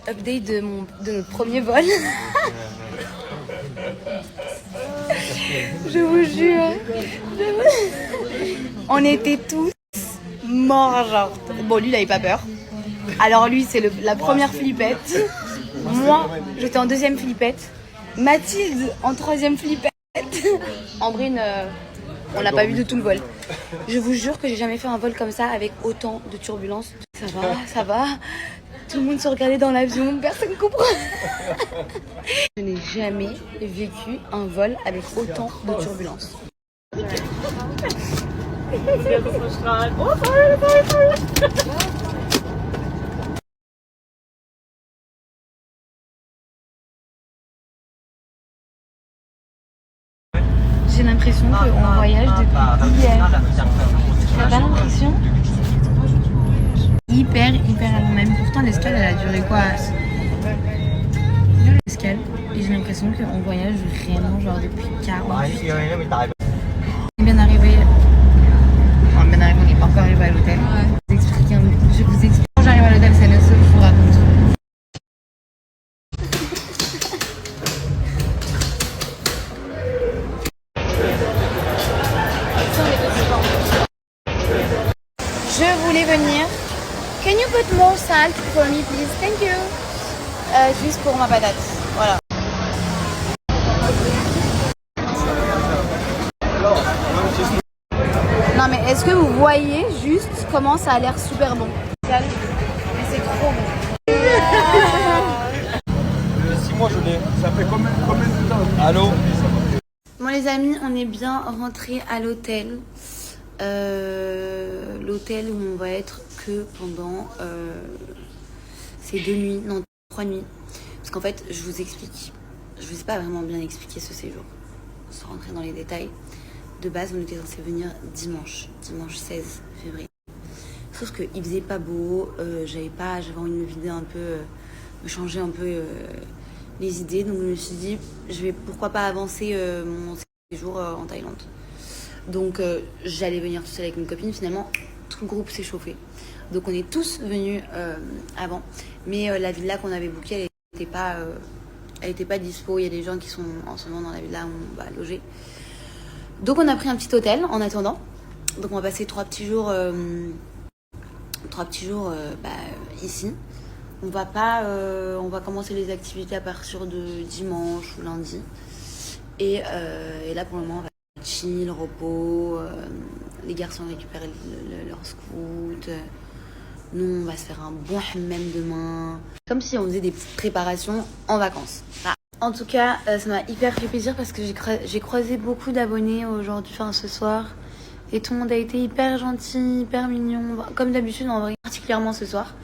update de notre premier vol. Je vous jure. On était tous morts, genre. Bon, lui, il avait pas peur. Alors lui, c'est la première flippette. Moi, j'étais en deuxième flippette. Mathilde en troisième flippette. Ambrine, on l'a pas vu de tout le vol. Je vous jure que j'ai jamais fait un vol comme ça avec autant de turbulences. Ça va, ça va. Tout le monde se regardait dans l'avion, personne ne comprend. Je n'ai jamais vécu un vol avec autant de turbulences. J'ai l'impression qu'on voyage depuis hier. T'as pas l'impression? Hyper long même. Pourtant l'escale elle a duré quoi? L'escale. Et j'ai l'impression qu'on voyage vraiment genre depuis 48 heures. On est bien arrivé. On n'est pas encore arrivé à l'hôtel. Je vous explique. Quand j'arrive à l'hôtel, c'est le seul que je vous raconte. Je voulais venir. Can you put more salt for me, please? Thank you. Juste pour ma patate. Voilà. Non mais est-ce que vous voyez juste comment ça a l'air super bon? Mais c'est trop bon. 6 mois je l'ai. Ça fait combien de temps? Allô? Bon les amis, on est bien rentrés à l'hôtel. L'hôtel où on va être que pendant ces 2 nuits, non 3 nuits. Parce qu'en fait, je vous explique. Je vous ai pas vraiment bien expliqué ce séjour. Sans rentrer dans les détails. De base, on était censé venir dimanche 16 février. Sauf qu'il faisait pas beau, j'avais envie de me vider un peu, me changer un peu les idées. Donc je me suis dit, pourquoi pas avancer mon séjour en Thaïlande. Donc j'allais venir toute seule avec une copine. Finalement, tout le groupe s'est chauffé. Donc on est tous venus avant. Mais la villa qu'on avait bookée, elle était pas dispo. Il y a des gens qui sont en ce moment dans la villa où on va loger. Donc on a pris un petit hôtel en attendant. Donc on va passer 3 petits jours, ici. On va commencer les activités à partir de dimanche ou lundi. Et là pour le moment on va chill, repos. Les garçons récupèrent leur scout. Nous on va se faire un bon hammam demain. Comme si on faisait des petites préparations en vacances. Ah. En tout cas, ça m'a hyper fait plaisir parce que j'ai croisé beaucoup d'abonnés aujourd'hui, ce soir. Et tout le monde a été hyper gentil, hyper mignon. Comme d'habitude, en vrai, particulièrement ce soir.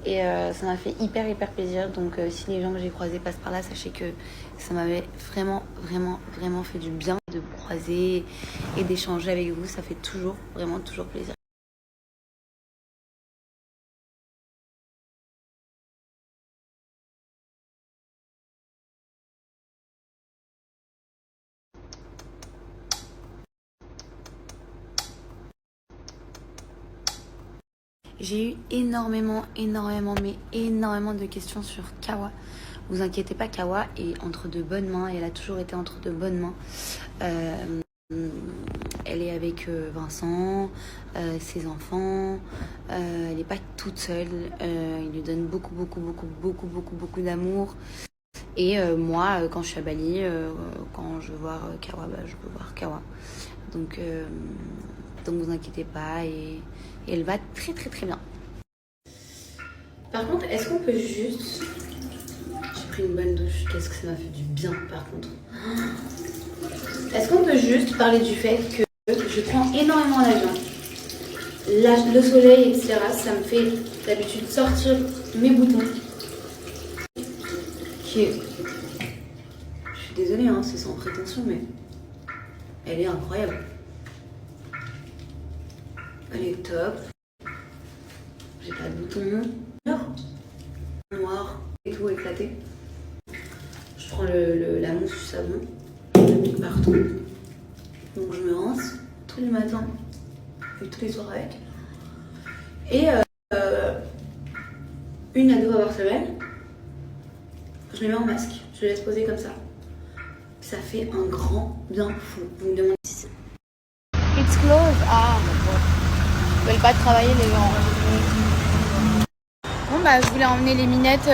Et ça m'a fait hyper plaisir. Donc si les gens que j'ai croisés passent par là, sachez que ça m'avait vraiment fait du bien de vous croiser et d'échanger avec vous. Ça fait toujours plaisir. J'ai eu énormément de questions sur Kawa. Vous inquiétez pas, Kawa est entre de bonnes mains. Elle a toujours été entre de bonnes mains. Elle est avec Vincent, ses enfants. Elle n'est pas toute seule. Il lui donne beaucoup d'amour. Et moi, quand je suis à Bali, quand je veux voir Kawa, je peux voir Kawa. Donc vous inquiétez pas. Et elle va très bien. Par contre, est-ce qu'on peut juste... J'ai pris une bonne douche. Qu'est-ce que ça m'a fait du bien, par contre. Est-ce qu'on peut juste parler du fait que je prends énormément l'avion. Le soleil, etc., ça me fait d'habitude sortir mes boutons. Qui est... Je suis désolée, hein, c'est sans prétention, mais elle est incroyable. Elle est top. J'ai pas de boutons. Noir et tout éclaté. Je prends la mousse du savon partout. Donc je me rince tous les matins et tous les soirs avec. Et 1 à 2 fois par semaine, je me mets en masque, je le laisse poser comme ça. Ça fait un grand bien fou. Vous me demandez si It's close. Ah, ils veulent pas travailler les gens. Bon bah je voulais emmener les minettes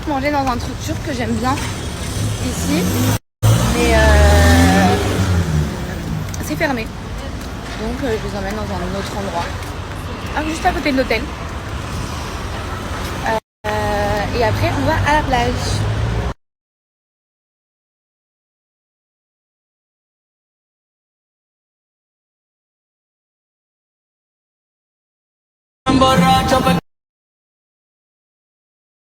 manger dans un truc turc que j'aime bien ici. Mais c'est fermé. Donc je les emmène dans un autre endroit. Ah, juste à côté de l'hôtel. Et après on va à la plage. Borracho